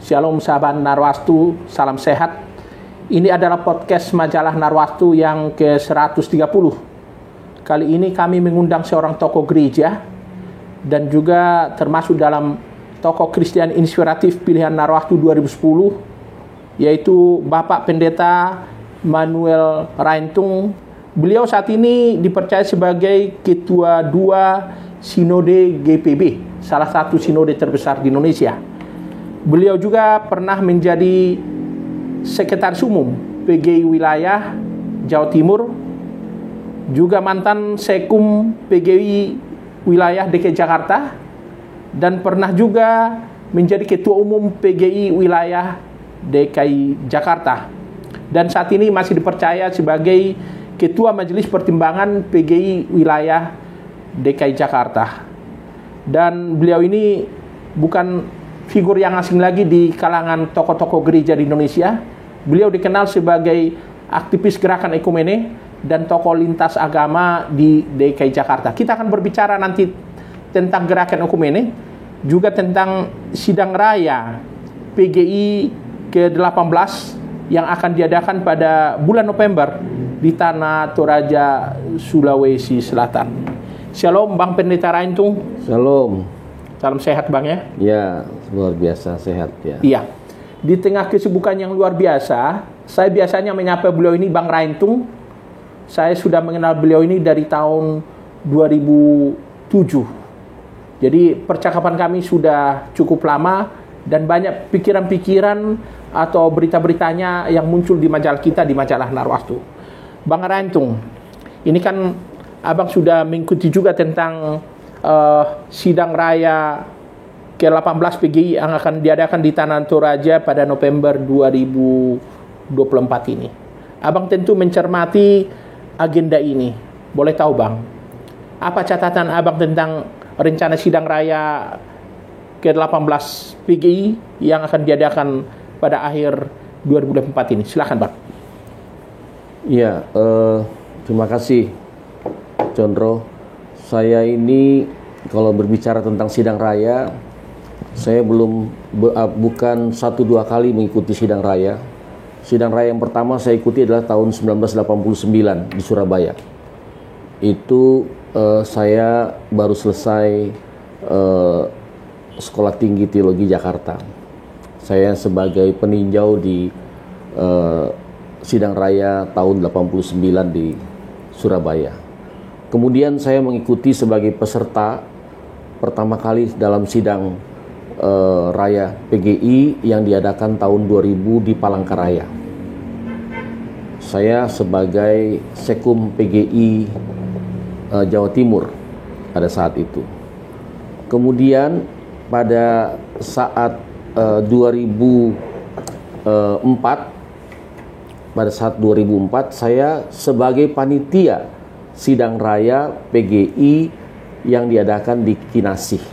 Shalom sahabat Narwastu, salam sehat. Ini adalah podcast majalah Narwastu yang ke-130. Kali ini kami mengundang seorang tokoh gereja dan juga termasuk dalam tokoh Kristen inspiratif pilihan Narwastu 2010, yaitu Bapak Pendeta Manuel Raintung. Beliau saat ini dipercaya sebagai Ketua 2 Sinode GPB, salah satu sinode terbesar di Indonesia. Beliau juga pernah menjadi Sekretaris Umum PGI Wilayah Jawa Timur, juga mantan Sekum PGI Wilayah DKI Jakarta, dan pernah juga menjadi Ketua Umum PGI Wilayah DKI Jakarta. Dan saat ini masih dipercaya sebagai Ketua Majelis Pertimbangan PGI Wilayah DKI Jakarta. Dan beliau ini bukan figur yang asing lagi di kalangan tokoh-tokoh gereja di Indonesia. Beliau dikenal sebagai aktivis gerakan ekumene dan tokoh lintas agama di DKI Jakarta. Kita akan berbicara nanti tentang gerakan ekumene, juga tentang sidang raya PGI ke-18 yang akan diadakan pada bulan November di Tanah Toraja, Sulawesi Selatan. Shalom Bang Pendeta Raintung. Shalom. Salam sehat Bang ya. Ya, luar biasa sehat ya. Iya. Di tengah kesibukan yang luar biasa, saya biasanya menyapa beliau ini Bang Raintung. Saya sudah mengenal beliau ini dari tahun 2007. Jadi percakapan kami sudah cukup lama dan banyak pikiran-pikiran atau berita-beritanya yang muncul di majalah kita, di majalah Narwastu. Bang Raintung, ini kan Abang sudah mengikuti juga tentang sidang raya ke-18 PGI yang akan diadakan di Tanah Toraja pada November 2024 ini. Abang tentu mencermati agenda ini. Boleh tahu Bang, apa catatan Abang tentang rencana sidang raya ke-18 PGI yang akan diadakan pada akhir 2024 ini? Silakan Bang. Iya, terima kasih Condro. Saya ini kalau berbicara tentang sidang raya, saya bukan 1-2 kali mengikuti sidang raya. Sidang raya yang pertama saya ikuti adalah tahun 1989 di Surabaya. Itu saya baru selesai Sekolah Tinggi Teologi Jakarta. Saya sebagai peninjau di sidang raya tahun 89 di Surabaya. Kemudian saya mengikuti sebagai peserta pertama kali dalam sidang raya PGI yang diadakan tahun 2000 di Palangkaraya. Saya sebagai Sekum PGI Jawa Timur pada saat itu. Kemudian pada saat 2004 saya sebagai panitia sidang raya PGI yang diadakan di Kinasih,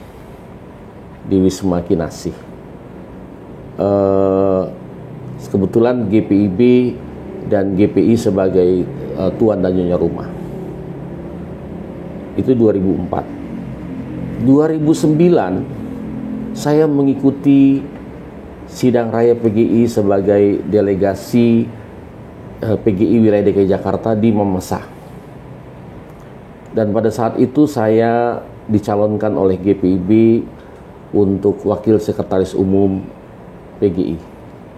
di Wisma Kinasih. Kebetulan GPIB dan GPI sebagai tuan dan nyonya rumah. Itu 2004. 2009 saya mengikuti sidang raya PGI sebagai delegasi PGI Wilayah DKI Jakarta di Mamasa. Dan pada saat itu saya dicalonkan oleh GPIB untuk Wakil Sekretaris Umum PGI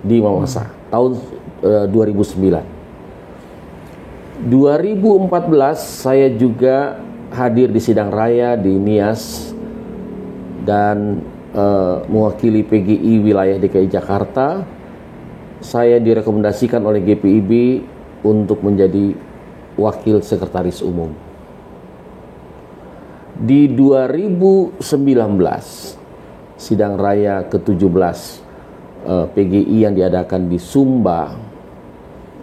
di Mamasa tahun 2009. 2014 saya juga hadir di sidang raya di Nias dan mewakili PGI Wilayah DKI Jakarta. Saya direkomendasikan oleh GPIB untuk menjadi Wakil Sekretaris Umum. Di 2019 sidang raya ke-17 PGI yang diadakan di Sumba,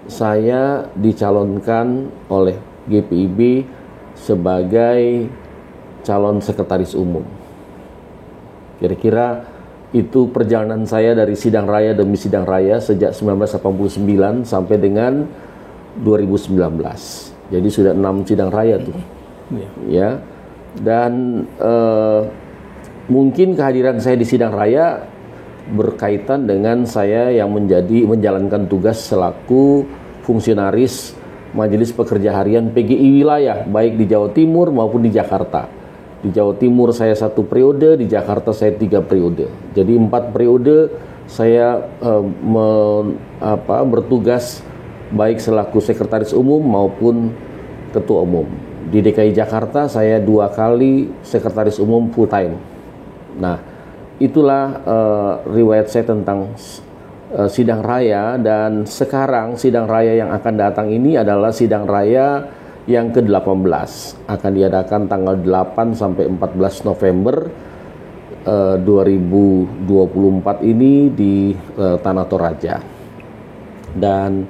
saya dicalonkan oleh GPIB sebagai calon sekretaris umum. Kira-kira itu perjalanan saya dari sidang raya demi sidang raya sejak 1989 sampai dengan 2019. Jadi sudah 6 sidang raya tuh. Ya. Dan mungkin kehadiran saya di sidang raya berkaitan dengan saya yang menjalankan tugas selaku fungsionaris Majelis Pekerja Harian PGI wilayah, baik di Jawa Timur maupun di Jakarta. Di Jawa Timur saya 1 periode, di Jakarta saya 3 periode. Jadi 4 periode saya bertugas baik selaku sekretaris umum maupun ketua umum. Di DKI Jakarta saya 2 kali sekretaris umum full time. Nah, itulah riwayat saya tentang sidang raya, dan sekarang sidang raya yang akan datang ini adalah sidang raya yang ke-18. Akan diadakan tanggal 8 sampai 14 November 2024 ini di Tanah Toraja. Dan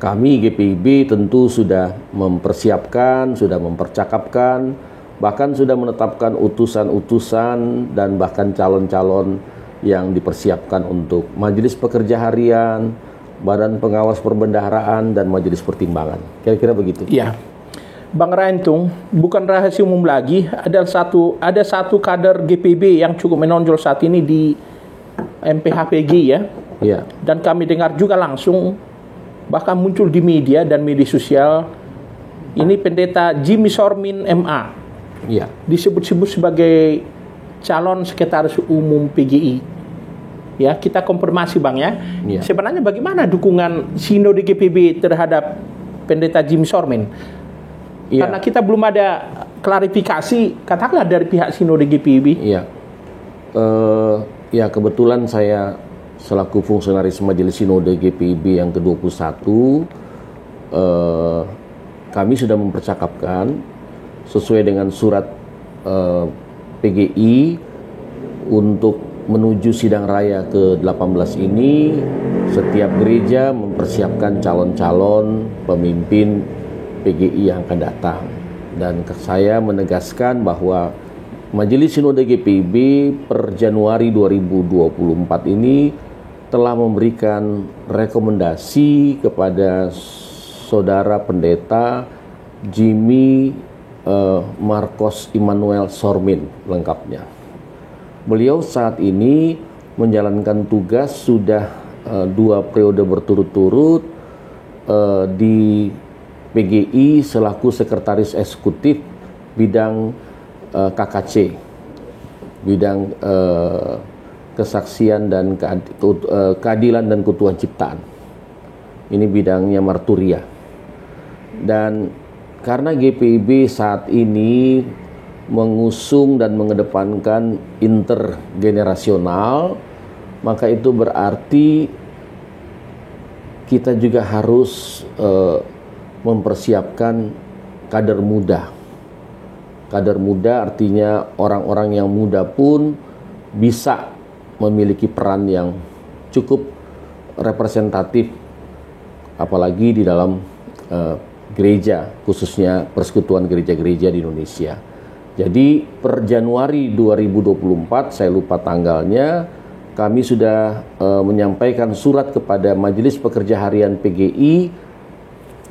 kami GPIB tentu sudah mempersiapkan, sudah mempercakapkan, bahkan sudah menetapkan utusan-utusan dan bahkan calon-calon yang dipersiapkan untuk Majelis Pekerja Harian, Badan Pengawas Perbendaharaan, dan Majelis Pertimbangan. Kira-kira begitu. Iya. Bang Rantung, bukan rahasia umum lagi, ada satu kader GPB yang cukup menonjol saat ini di MPHPG ya. Iya. Dan kami dengar juga langsung, bahkan muncul di media dan media sosial, ini pendeta Jimmy Sormin MA. Iya. Disebut-sebut sebagai calon sekretaris umum PGI. Ya, kita konfirmasi Bang ya. Iya. Sebenarnya bagaimana dukungan Sinode GPB terhadap pendeta Jimmy Sormin? Iya. Karena kita belum ada klarifikasi, katakanlah dari pihak Sinode GPB. Iya. Ya, kebetulan saya selaku fungsionaris Majelis Sinode GPIB yang ke-21, kami sudah mempercakapkan sesuai dengan surat PGI untuk menuju sidang raya ke-18 ini, setiap gereja mempersiapkan calon-calon pemimpin PGI yang akan datang. Dan saya menegaskan bahwa Majelis Sinode GPIB per Januari 2024 ini telah memberikan rekomendasi kepada Saudara Pendeta Jimmy Marcos Immanuel Sormin lengkapnya. Beliau saat ini menjalankan tugas sudah 2 periode berturut-turut di PGI selaku Sekretaris Eksekutif bidang KKC, bidang kesaksian dan keadilan dan keutuhan ciptaan. Ini bidangnya marturia. Dan karena GPIB saat ini mengusung dan mengedepankan intergenerasional, maka itu berarti kita juga harus mempersiapkan kader muda. Kader muda artinya orang-orang yang muda pun bisa memiliki peran yang cukup representatif, apalagi di dalam gereja, khususnya persekutuan gereja-gereja di Indonesia. Jadi per Januari 2024, saya lupa tanggalnya, kami sudah menyampaikan surat kepada Majelis Pekerja Harian PGI,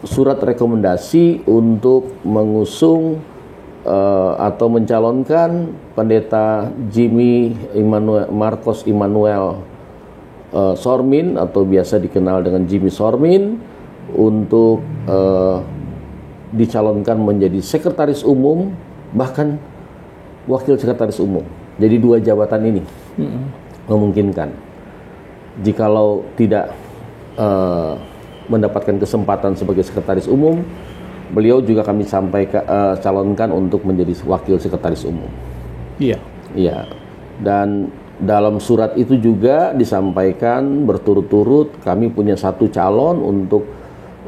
surat rekomendasi untuk mengusung atau mencalonkan Pendeta Jimmy Marcos Immanuel Sormin, atau biasa dikenal dengan Jimmy Sormin, untuk dicalonkan menjadi sekretaris umum, bahkan wakil sekretaris umum. Jadi 2 jabatan ini memungkinkan. Jikalau tidak mendapatkan kesempatan sebagai sekretaris umum, beliau juga kami calonkan untuk menjadi wakil sekretaris umum. Iya. Iya. Dan dalam surat itu juga disampaikan berturut-turut kami punya 1 calon untuk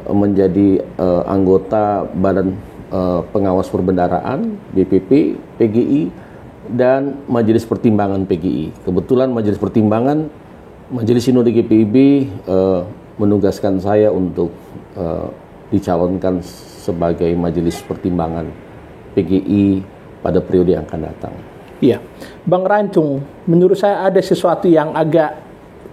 menjadi anggota Badan Pengawas Perbendaharaan BPP PGI dan Majelis Pertimbangan PGI. Kebetulan Majelis Pertimbangan, Majelis Sinode GPIB menugaskan saya untuk dicalonkan sebagai Majelis Pertimbangan PGI pada periode yang akan datang. Iya, Bang Rantung, menurut saya ada sesuatu yang agak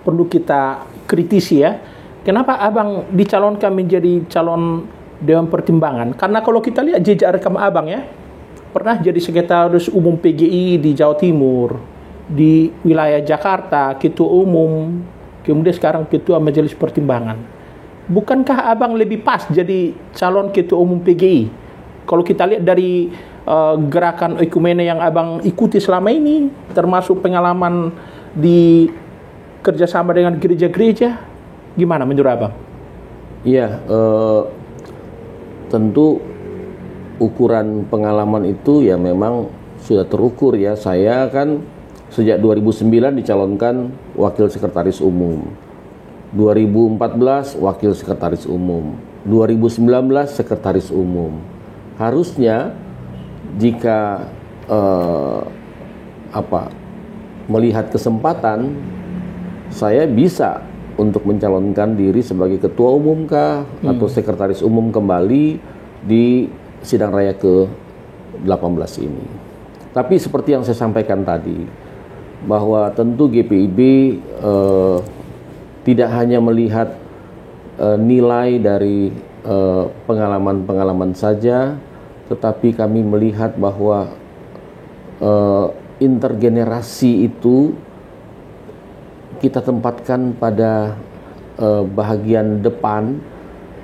perlu kita kritisi ya. Kenapa Abang dicalonkan menjadi calon Dewan Pertimbangan? Karena kalau kita lihat jejak rekam Abang ya, pernah jadi sekretaris umum PGI di Jawa Timur, di wilayah Jakarta, ketua umum, kemudian sekarang ketua majelis pertimbangan. Bukankah abang lebih pas jadi calon ketua umum PGI? Kalau kita lihat dari gerakan ekumene yang abang ikuti selama ini, termasuk pengalaman di kerjasama dengan gereja-gereja, gimana menurut abang? Iya, tentu ukuran pengalaman itu ya memang sudah terukur ya. Saya kan sejak 2009 dicalonkan wakil sekretaris umum, 2014 wakil sekretaris umum, 2019 sekretaris umum. Harusnya jika melihat kesempatan, saya bisa untuk mencalonkan diri sebagai ketua umum kah atau sekretaris umum kembali di sidang raya ke-18 ini. Tapi seperti yang saya sampaikan tadi, bahwa tentu GPIB tidak hanya melihat nilai dari pengalaman-pengalaman saja, tetapi kami melihat bahwa intergenerasi itu kita tempatkan pada bahagian depan.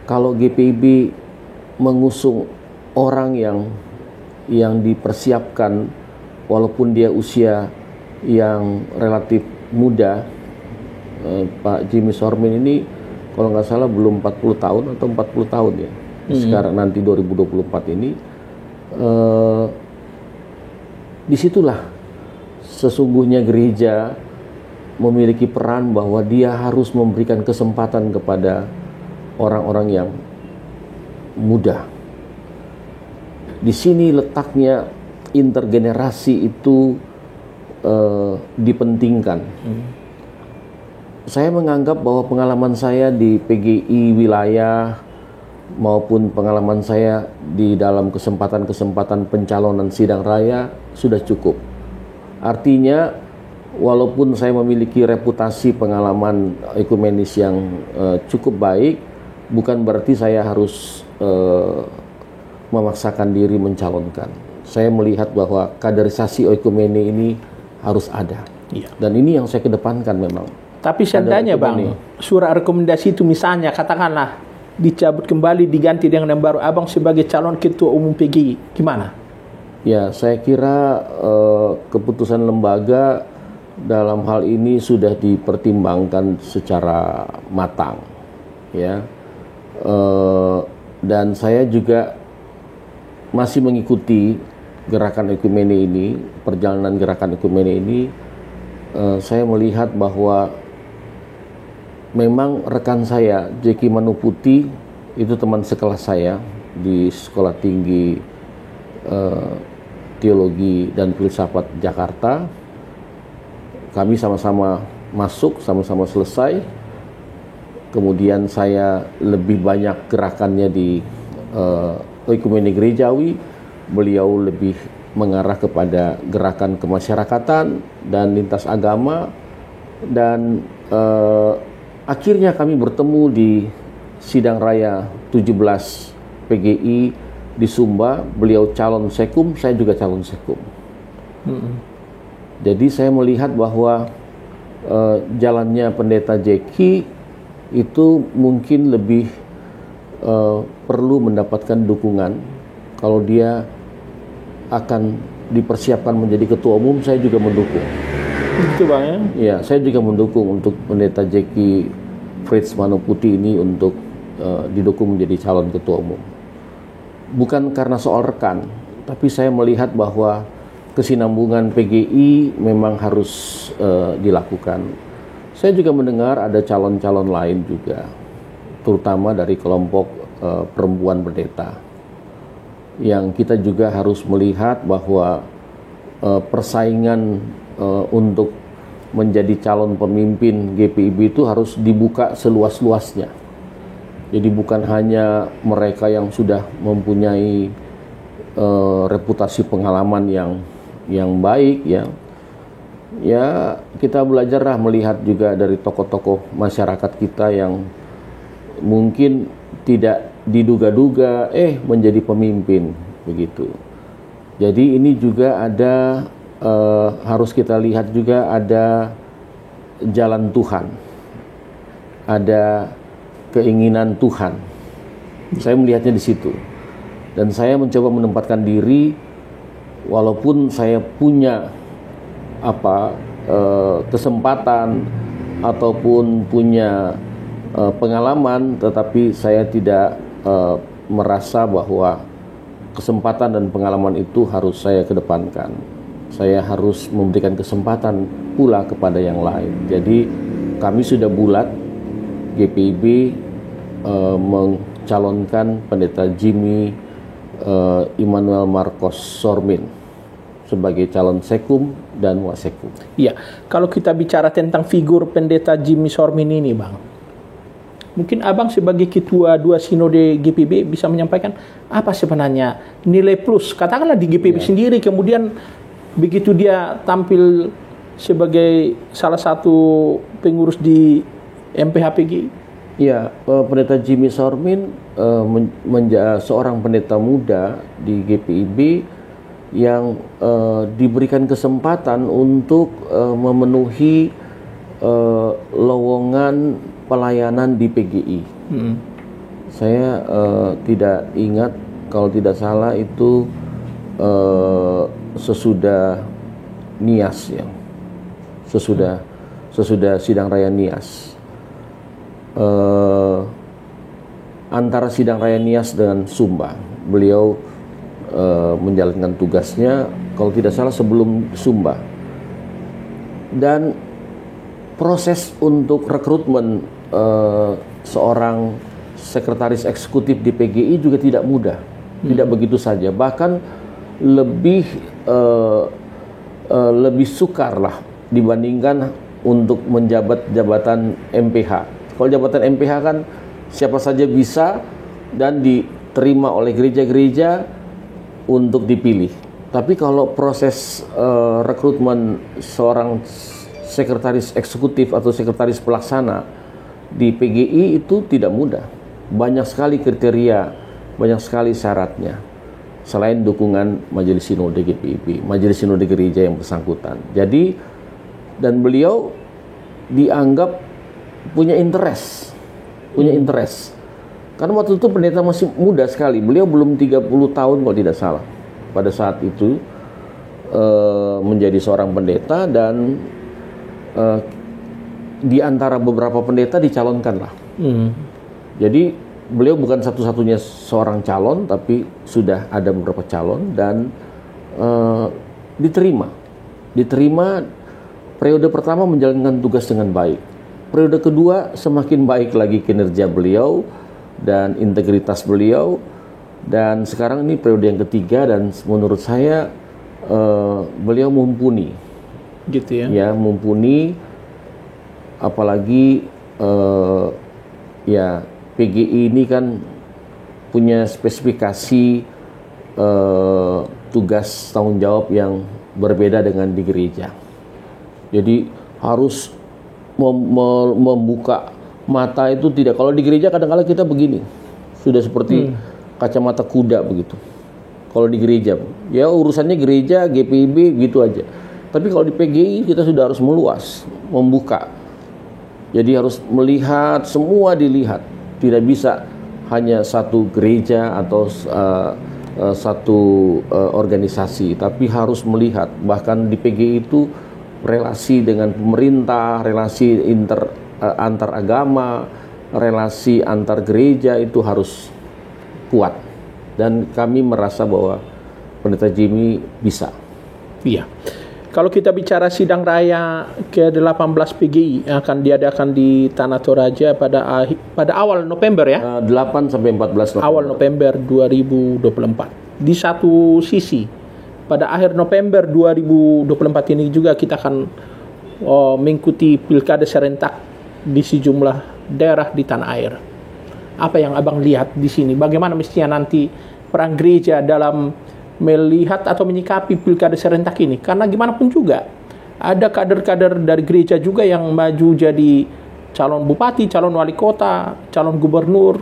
Kalau GPIB mengusung orang yang dipersiapkan walaupun dia usia yang relatif muda, Pak Jimmy Sormin ini kalau nggak salah belum 40 tahun atau 40 tahun ya. Sekarang nanti 2024 ini, disitulah sesungguhnya gereja memiliki peran bahwa dia harus memberikan kesempatan kepada orang-orang yang muda. Di sini letaknya intergenerasi itu dipentingkan. Saya menganggap bahwa pengalaman saya di PGI wilayah maupun pengalaman saya di dalam kesempatan-kesempatan pencalonan sidang raya sudah cukup. Artinya walaupun saya memiliki reputasi pengalaman ekumenis yang cukup baik, bukan berarti saya harus memaksakan diri mencalonkan. Saya melihat bahwa kaderisasi ekumene ini harus ada. Iya. Dan ini yang saya kedepankan memang. Tapi seandainya Bang, surat rekomendasi itu misalnya katakanlah dicabut kembali, diganti dengan yang baru, abang sebagai calon ketua umum PGI, gimana? Ya, saya kira keputusan lembaga dalam hal ini sudah dipertimbangkan secara matang, ya. Dan saya juga masih mengikuti gerakan ekumene ini, perjalanan gerakan ekumene ini. Saya melihat bahwa memang rekan saya, Jeki Manuputi, itu teman sekelas saya di Sekolah Tinggi Teologi dan Filsafat Jakarta. Kami sama-sama masuk, sama-sama selesai. Kemudian saya lebih banyak gerakannya di ekumene gerejawi. Beliau lebih mengarah kepada gerakan kemasyarakatan dan lintas agama. Dan akhirnya kami bertemu di sidang raya 17 PGI di Sumba. Beliau calon sekum, saya juga calon sekum. Jadi saya melihat bahwa jalannya pendeta Jeki itu mungkin lebih perlu mendapatkan dukungan. Kalau dia akan dipersiapkan menjadi ketua umum, saya juga mendukung. Itu Bang ya? Ya, saya juga mendukung untuk pendeta Jeki Fritz Manuputi ini untuk didukung menjadi calon ketua umum. Bukan karena soal rekan, tapi saya melihat bahwa kesinambungan PGI memang harus dilakukan. Saya juga mendengar ada calon-calon lain juga, terutama dari kelompok perempuan pendeta, yang kita juga harus melihat bahwa persaingan untuk menjadi calon pemimpin GPIB itu harus dibuka seluas-luasnya. Jadi bukan hanya mereka yang sudah mempunyai reputasi pengalaman yang baik, ya kita belajarlah melihat juga dari tokoh-tokoh masyarakat kita yang mungkin tidak diduga-duga menjadi pemimpin begitu. Jadi ini juga ada harus kita lihat juga ada jalan Tuhan, ada keinginan Tuhan. Saya melihatnya di situ, dan saya mencoba menempatkan diri, walaupun saya punya kesempatan ataupun punya pengalaman, tetapi saya tidak merasa bahwa kesempatan dan pengalaman itu harus saya kedepankan. Saya harus memberikan kesempatan pula kepada yang lain. Jadi kami sudah bulat, GPIB mencalonkan Pendeta Jimmy Immanuel Marcos Sormin sebagai calon sekum dan wasekum. Iya, kalau kita bicara tentang figur Pendeta Jimmy Sormin ini, Bang, mungkin Abang sebagai ketua 2 sinode GPIB bisa menyampaikan apa sebenarnya nilai plus, katakanlah di GPIB sendiri, kemudian begitu dia tampil sebagai salah satu pengurus di MPH-PGI. Ya, Pendeta Jimmy Sormin menjadi seorang pendeta muda di GPIB yang diberikan kesempatan untuk memenuhi lowongan pelayanan di PGI. Saya tidak ingat, kalau tidak salah itu sesudah Nias, ya, sesudah sidang raya Nias. Antara sidang raya Nias dengan Sumba, beliau menjalankan tugasnya, kalau tidak salah sebelum Sumba. Dan proses untuk rekrutmen seorang sekretaris eksekutif di PGI juga tidak mudah, tidak begitu saja, bahkan lebih sukar lah dibandingkan untuk menjabat jabatan MPH. Kalau jabatan MPH kan siapa saja bisa dan diterima oleh gereja-gereja untuk dipilih. Tapi kalau proses rekrutmen seorang sekretaris eksekutif atau sekretaris pelaksana di PGI itu tidak mudah. Banyak sekali kriteria, banyak sekali syaratnya. Selain dukungan Majelis Sinode GPIB, Majelis Sinode Gereja yang bersangkutan. Jadi, dan beliau dianggap punya interest. Karena waktu itu pendeta masih muda sekali. Beliau belum 30 tahun kalau tidak salah. Pada saat itu menjadi seorang pendeta, dan di antara beberapa pendeta dicalonkan lah. Jadi beliau bukan satu-satunya seorang calon, tapi sudah ada beberapa calon, dan diterima. Periode pertama menjalankan tugas dengan baik. Periode kedua semakin baik lagi kinerja beliau dan integritas beliau. Dan sekarang ini periode yang ketiga, dan menurut saya beliau mumpuni. Gitu ya? Ya, mumpuni. Apalagi ya, PGI ini kan punya spesifikasi tugas tanggung jawab yang berbeda dengan di gereja. Jadi harus membuka mata itu tidak. Kalau di gereja kadang-kadang kita begini, sudah seperti kacamata kuda begitu. Kalau di gereja, ya urusannya gereja, GPIB gitu aja. Tapi kalau di PGI kita sudah harus meluas, membuka. Jadi harus melihat, semua dilihat. Tidak bisa hanya satu gereja atau satu organisasi, tapi harus melihat. Bahkan di PGI itu relasi dengan pemerintah, relasi antar agama, relasi antar gereja itu harus kuat. Dan kami merasa bahwa Pendeta Jimmy bisa. Iya. Kalau kita bicara sidang raya ke-18 PGI yang akan diadakan di Tanah Toraja pada awal November ya? 8 sampai 14 November. Awal November 2024. Di satu sisi, pada akhir November 2024 ini juga kita akan mengikuti pilkada serentak di sejumlah daerah di tanah air. Apa yang Abang lihat di sini? Bagaimana mestinya nanti peran gereja dalam melihat atau menyikapi pilkada serentak ini? Karena gimana pun juga ada kader-kader dari gereja juga yang maju jadi calon bupati, calon wali kota, calon gubernur,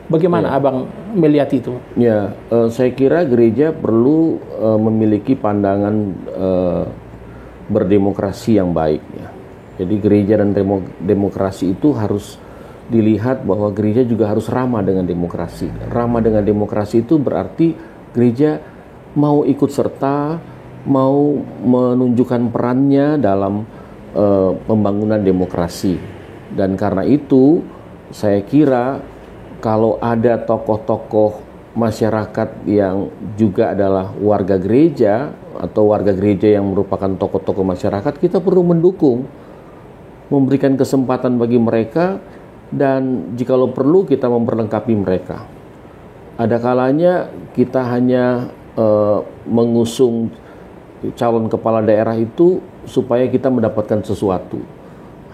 Bagaimana Abang melihat itu? Ya, saya kira gereja perlu memiliki pandangan berdemokrasi yang baik. Ya. Jadi gereja dan demokrasi itu harus dilihat bahwa gereja juga harus ramah dengan demokrasi. Ramah dengan demokrasi itu berarti gereja mau ikut serta, mau menunjukkan perannya dalam pembangunan demokrasi. Dan karena itu saya kira kalau ada tokoh-tokoh masyarakat yang juga adalah warga gereja atau warga gereja yang merupakan tokoh-tokoh masyarakat, kita perlu mendukung, memberikan kesempatan bagi mereka, dan jikalau perlu kita memperlengkapi mereka. Ada kalanya kita hanya mengusung calon kepala daerah itu supaya kita mendapatkan sesuatu.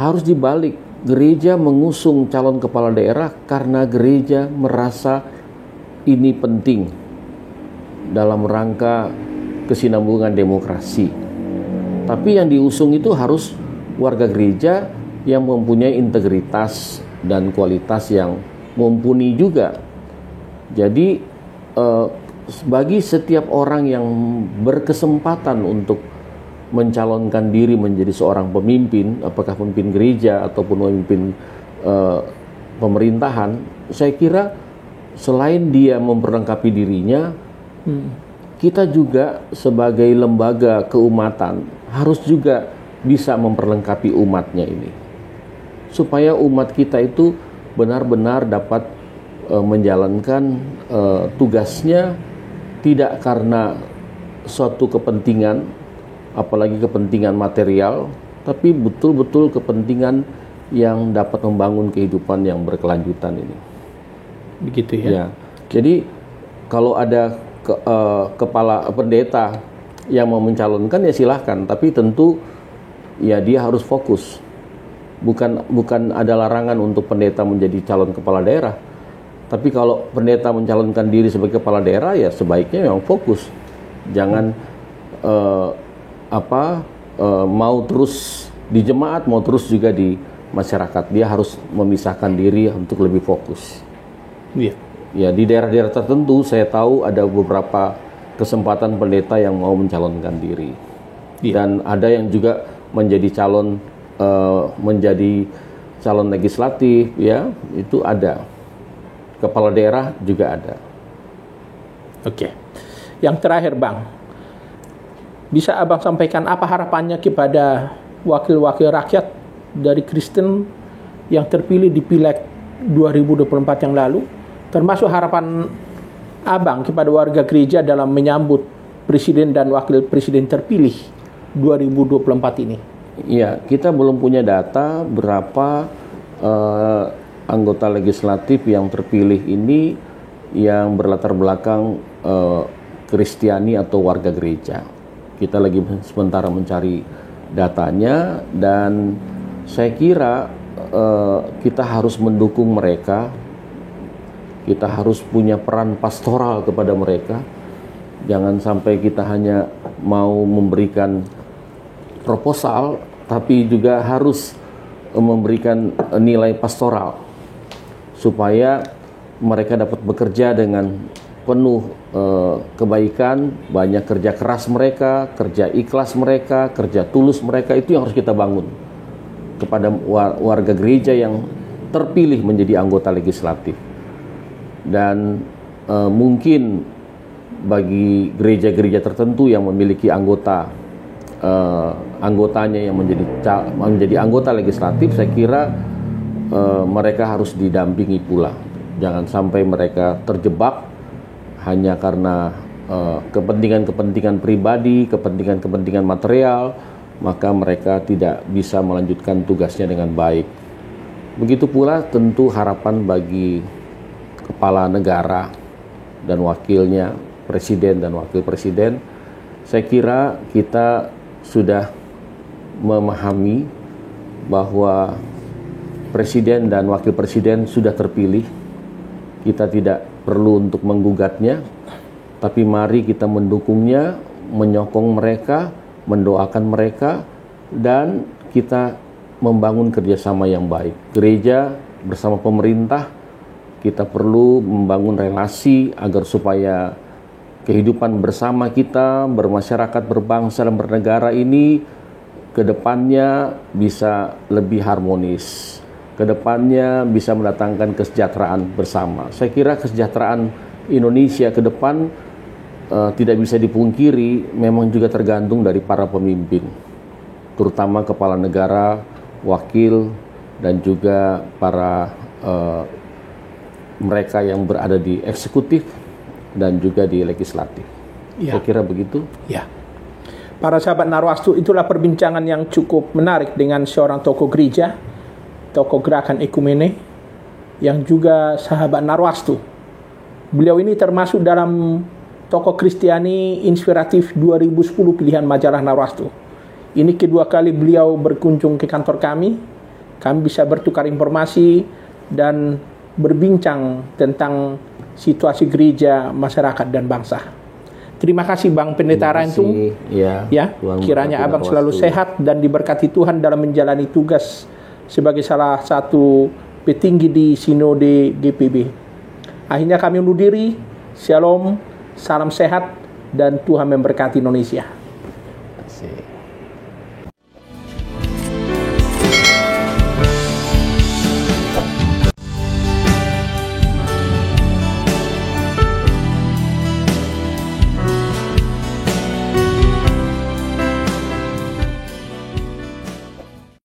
Harus dibalik, gereja mengusung calon kepala daerah karena gereja merasa ini penting dalam rangka kesinambungan demokrasi. Tapi yang diusung itu harus warga gereja yang mempunyai integritas dan kualitas yang mumpuni juga. Jadi bagi setiap orang yang berkesempatan untuk mencalonkan diri menjadi seorang pemimpin, apakah pemimpin gereja ataupun pemimpin pemerintahan, saya kira selain dia memperlengkapi dirinya, kita juga sebagai lembaga keumatan harus juga bisa memperlengkapi umatnya ini, supaya umat kita itu benar-benar dapat menjalankan tugasnya tidak karena suatu kepentingan, apalagi kepentingan material, tapi betul-betul kepentingan yang dapat membangun kehidupan yang berkelanjutan ini. Begitu ya. Ya. Jadi kalau ada kepala pendeta yang mau mencalonkan ya silahkan, tapi tentu ya dia harus fokus. Bukan ada larangan untuk pendeta menjadi calon kepala daerah. Tapi kalau pendeta mencalonkan diri sebagai kepala daerah ya sebaiknya memang fokus. Jangan mau terus di jemaat, mau terus juga di masyarakat. Dia harus memisahkan diri untuk lebih fokus. Iya. Ya, di daerah-daerah tertentu saya tahu ada beberapa kesempatan pendeta yang mau mencalonkan diri. Iya. Dan ada yang juga menjadi calon legislatif, ya, itu ada. Kepala daerah juga ada. Oke. Yang terakhir, Bang. Bisa Abang sampaikan apa harapannya kepada wakil-wakil rakyat dari Kristen yang terpilih di Pileg 2024 yang lalu, termasuk harapan Abang kepada warga gereja dalam menyambut presiden dan wakil presiden terpilih 2024 ini? Iya, kita belum punya data berapa anggota legislatif yang terpilih ini yang berlatar belakang Kristiani atau warga gereja. Kita lagi sementara mencari datanya, dan saya kira kita harus mendukung mereka. Kita harus punya peran pastoral kepada mereka. Jangan sampai kita hanya mau memberikan proposal, tapi juga harus memberikan nilai pastoral supaya mereka dapat bekerja dengan penuh kebaikan, banyak kerja keras mereka, kerja ikhlas mereka, kerja tulus mereka. Itu yang harus kita bangun kepada warga gereja yang terpilih menjadi anggota legislatif. Dan mungkin bagi gereja-gereja tertentu yang memiliki anggotanya yang menjadi anggota legislatif, saya kira mereka harus didampingi pula. Jangan sampai mereka terjebak hanya karena kepentingan-kepentingan pribadi, kepentingan-kepentingan material, maka mereka tidak bisa melanjutkan tugasnya dengan baik. Begitu pula tentu harapan bagi kepala negara dan wakilnya, presiden dan wakil presiden. Saya kira kita sudah memahami bahwa presiden dan wakil presiden sudah terpilih. Kita tidak perlu untuk menggugatnya, tapi mari kita mendukungnya, menyokong mereka, mendoakan mereka, dan kita membangun kerjasama yang baik. Gereja bersama pemerintah, Kita perlu membangun relasi agar supaya kehidupan bersama kita, bermasyarakat, berbangsa, dan bernegara ini ke depannya bisa lebih harmonis. Ke depannya bisa mendatangkan kesejahteraan bersama. Saya kira kesejahteraan Indonesia ke depan tidak bisa dipungkiri, memang juga tergantung dari para pemimpin, terutama kepala negara, wakil, dan juga para mereka yang berada di eksekutif dan juga di legislatif. Ya. Saya kira begitu. Ya. Para sahabat Narwastu, itulah perbincangan yang cukup menarik dengan seorang tokoh gereja, tokoh gerakan ekumene, yang juga sahabat Narwastu. Beliau ini termasuk dalam tokoh Kristiani Inspiratif 2010 pilihan majalah Narwastu. Ini kedua kali beliau berkunjung ke kantor kami. Kami bisa bertukar informasi dan berbincang tentang situasi gereja, masyarakat, dan bangsa. Terima kasih Bang Pendeta Rantung. Ya, kiranya Abang selalu sehat dan diberkati Tuhan dalam menjalani tugas sebagai salah satu petinggi di Sinode GPB. Akhirnya kami undur diri. Shalom, salam sehat, dan Tuhan memberkati Indonesia.